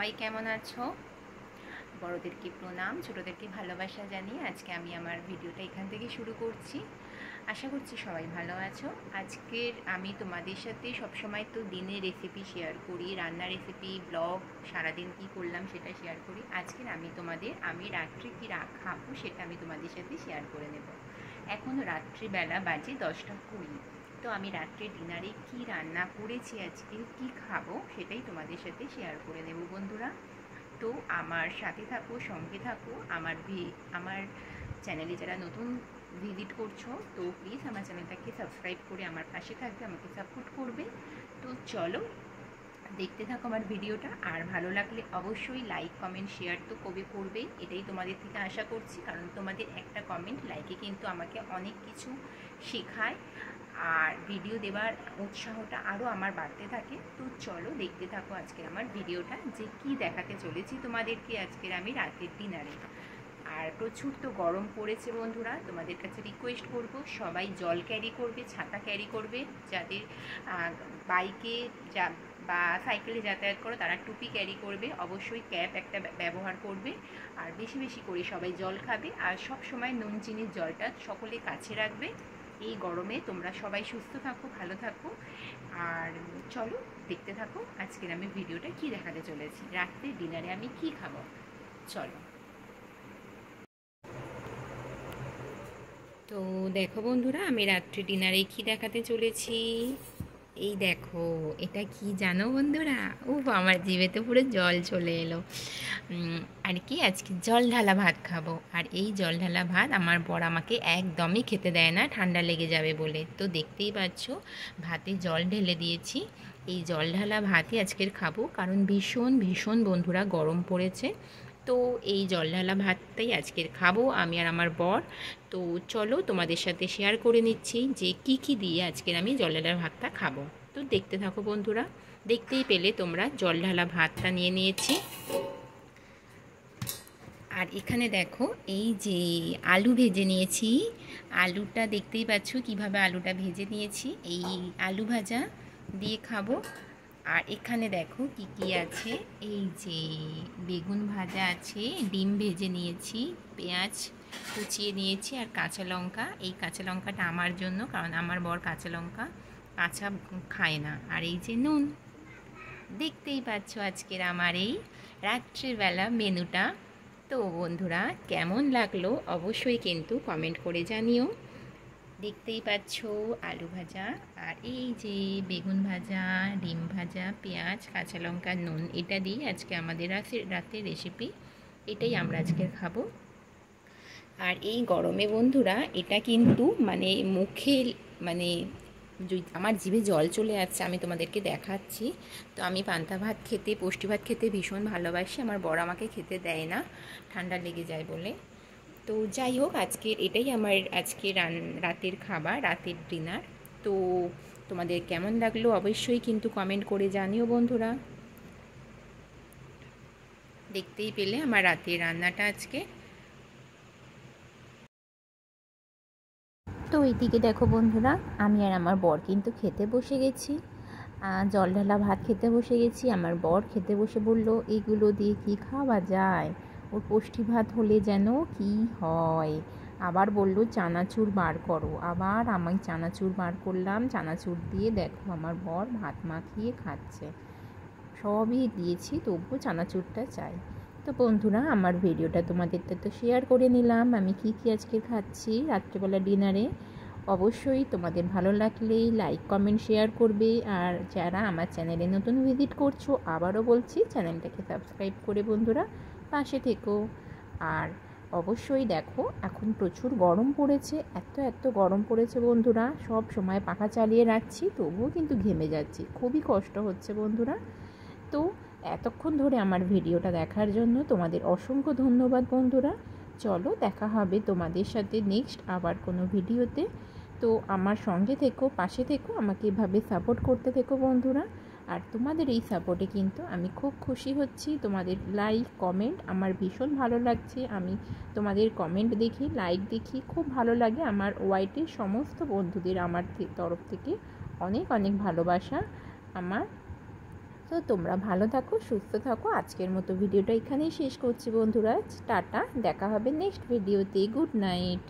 সবাই কেমন আছো? বড়দেরকে প্রণাম, ছোটদেরকে ভালোবাসা জানিয়ে আজকে আমি আমার ভিডিওটা এখান থেকে শুরু করছি। আশা করছি সবাই ভালো আছো। আজকের আমি তোমাদের সাথে সবসময় তো দিনের রেসিপি শেয়ার করি, রান্নার রেসিপি, ব্লগ, সারাদিন কী করলাম সেটা শেয়ার করি। আজকের আমি রাত্রে কী খাবো সেটা আমি তোমাদের সাথে শেয়ার করে নেব। এখনও রাত্রিবেলা বাজে 10টা 20। তো আমি রাত্রে ডিনারে কী রান্না করেছি, আজকে কী খাবো সেটাই তোমাদের সাথে শেয়ার করে নেব বন্ধুরা। তো আমার সাথে থাকো, সঙ্গে থাকো। আমার চ্যানেলে যারা নতুন ভিজিট করছো তো প্লিজ আমার চ্যানেলটাকে সাবস্ক্রাইব করে আমার পাশে থাকবে, আমাকে সাপোর্ট করবে। তো চলো দেখতে থাকো আমার ভিডিওটা। আর ভালো লাগলে অবশ্যই লাইক, কমেন্ট, শেয়ার তো কবে করবেই, এটাই তোমাদের থেকে আশা করছি। কারণ তোমাদের একটা কমেন্ট, লাইকে কিন্তু আমাকে অনেক কিছু শেখায় আর ভিডিও দেওয়ার উৎসাহটা আরও আমার বাড়তে থাকে। তো চলো দেখতে থাকো আজকের আমার ভিডিওটা, যে কি দেখাতে চলেছি তোমাদেরকে আজকের আমি রাতের ডিনারে। আর প্রচুর তো গরম পড়েছে বন্ধুরা, তোমাদের কাছে রিকোয়েস্ট করব সবাই জল ক্যারি করবে, ছাতা ক্যারি করবে। যাদের বাইকে বা সাইকেলে যাতায়াত করো তারা টুপি ক্যারি করবে, অবশ্যই ক্যাপ একটা ব্যবহার করবে। আর বেশি বেশি করে সবাই জল খাবে, আর সব সময় নুন চিনির জলটা সকলে কাছে রাখবে। এই গরমে তোমরা সবাই সুস্থ থাকো, ভালো থাকো। আর চলো দেখতে থাকো আজকের আমি ভিডিওটা কি দেখাতে চলেছি, রাত্রে ডিনারে আমি কি খাবো। চলো। তো দেখো বন্ধুরা, আমি রাত্রে ডিনারে কি দেখাতে চলেছি। এই দেখো, এটা কি জানো বন্ধুরা? ও, আমার জিভে তো পুরো জল চলে এলো। আর কি, আজকে জল ঢালা ভাত খাবো। আর এই জল ঢালা ভাত আমার বর আমাকে একদমই খেতে দেয় না, ঠান্ডা লেগে যাবে বলে। তো দেখতেই পাচ্ছ ভাতে জল ঢেলে দিয়েছি। এই জল ঢালা ভাতই আজকের খাবো, কারণ ভীষণ ভীষণ বন্ধুরা গরম পড়েছে। তো এই জল ঢালা ভাতটাই আজকের খাবো আমি আর আমার বর। তো চলো তোমাদের সাথে শেয়ার করে নিচ্ছি যে কি কি দিয়ে আজকের আমি জল ঢালা ভাতটা খাবো। তো দেখতে থাকো বন্ধুরা। দেখতেই পেলে তোমরা জল ঢালা ভাতটা নিয়ে নিয়েছি। আর এখানে দেখো, এই যে আলু ভেজে নিয়েছি। আলুটা দেখতেই পাচ্ছ কিভাবে আলুটা ভেজে নিয়েছি, এই আলু ভাজা দিয়ে খাবো। আর এখানে দেখো কি কি আছে, এই যে বেগুন ভাজা আছে, ডিম ভেজে নিয়েছি, পেঁয়াজ কুচিয়ে নিয়েছি, আর কাঁচা লঙ্কা। এই কাঁচা লঙ্কাটা আমার জন্য, কারণ আমার বর কাঁচা লঙ্কা কাঁচা খায় না। আর এই যে নুন। দেখতেই পাচ্ছ আজকের আমার এই রাত্রিবেলা মেনুটা। তো বন্ধুরা কেমন লাগলো অবশ্যই কিন্তু কমেন্ট করে জানিও। দেখতেই পাচ্ছ আলু ভাজা, আর এই যে বেগুন ভাজা, ডিম ভাজা, পেঁয়াজ, কাঁচা লঙ্কা, নুন, এটা দিয়ে আজকে আমাদের রাতের রেসিপি। এটাই আমরা আজকে খাবো। আর এই গরমে বন্ধুরা এটা কিন্তু মুখে মানে আমার জিভে জল চলে যাচ্ছে, আমি তোমাদেরকে দেখাচ্ছি। তো আমি পান্তা ভাত খেতে, পুষ্টি ভাত খেতে ভীষণ ভালোবাসি। আমার বর আমাকে খেতে দেয় না, ঠান্ডা লেগে যায় বলে। তো যাই হোক, এটাই আমার আজকে রাতের খাবার, রাতের ডিনার। তো তোমাদের কেমন লাগলো অবশ্যই কিন্তু কমেন্ট করে জানিও বন্ধুরা। দেখতেই পেলে আমার রাতের রান্নাটা আজকে। তো এইদিকে দেখো বন্ধুরা, আমি আর আমার বর কিন্তু খেতে বসে গেছি, জল ঢালা ভাত খেতে বসে গেছি। আমার বর খেতে বসে বলল, এগুলো দিয়ে কি খাওয়া যায়, ওর পুষ্টি ভাত হলে যেন কি হয়। আবার বলল চানাচুর বার করো, আবার আমি চানাচুর বার করলাম। চানাচুর দিয়ে দেখো আমার বর ভাত মাখিয়ে খাচ্ছে। সবই দিয়েছি, তবুও চানাচুরটা চাই। তো বন্ধুরা, আমার ভিডিওটা তোমাদের তো শেয়ার করে নিলাম আমি কি কি আজকে খাচ্ছি রাত্রেবেলা ডিনারে। অবশ্যই তোমাদের ভালো লাগলে লাইক, কমেন্ট, শেয়ার করবে। আর যারা আমার চ্যানেলে নতুন ভিজিট করছো, আবারও বলছি চ্যানেলটাকে সাবস্ক্রাইব করে বন্ধুরা পাশে থেকো। আর অবশ্যই দেখো, এখন প্রচুর গরম পড়েছে, এত গরম পড়েছে বন্ধুরা, সব সময় পাখা চালিয়ে রাখছি তবুও কিন্তু ঘেমে যাচ্ছি, খুবই কষ্ট হচ্ছে বন্ধুরা। তো এতক্ষণ ধরে আমার ভিডিওটা দেখার জন্য তোমাদের অসংখ্য ধন্যবাদ বন্ধুরা। চলো দেখা হবে তোমাদের সাথে নেক্সট আবার কোনো ভিডিওতে। তো আমার সঙ্গে থেকো, পাশে থেকো, আমাকে এভাবে সাপোর্ট করতে থেকো বন্ধুরা। আর তোমাদের এই সাপোর্টে কিন্তু আমি খুব খুশি হচ্ছি। তোমাদের লাইক, কমেন্ট আমার ভীষণ ভালো লাগছে। আমি তোমাদের কমেন্ট দেখি, লাইক দেখি, খুব ভালো লাগে। আমার ওয়াইটির সমস্ত বন্ধুদের আমার তরফ থেকে অনেক অনেক ভালোবাসা। আমার তো তোমরা ভালো থাকো, সুস্থ থাকো। আজকের মতো ভিডিওটা এখানেই শেষ করছি বন্ধুরা। টাটা, দেখা হবে নেক্সট ভিডিওতে। Good night.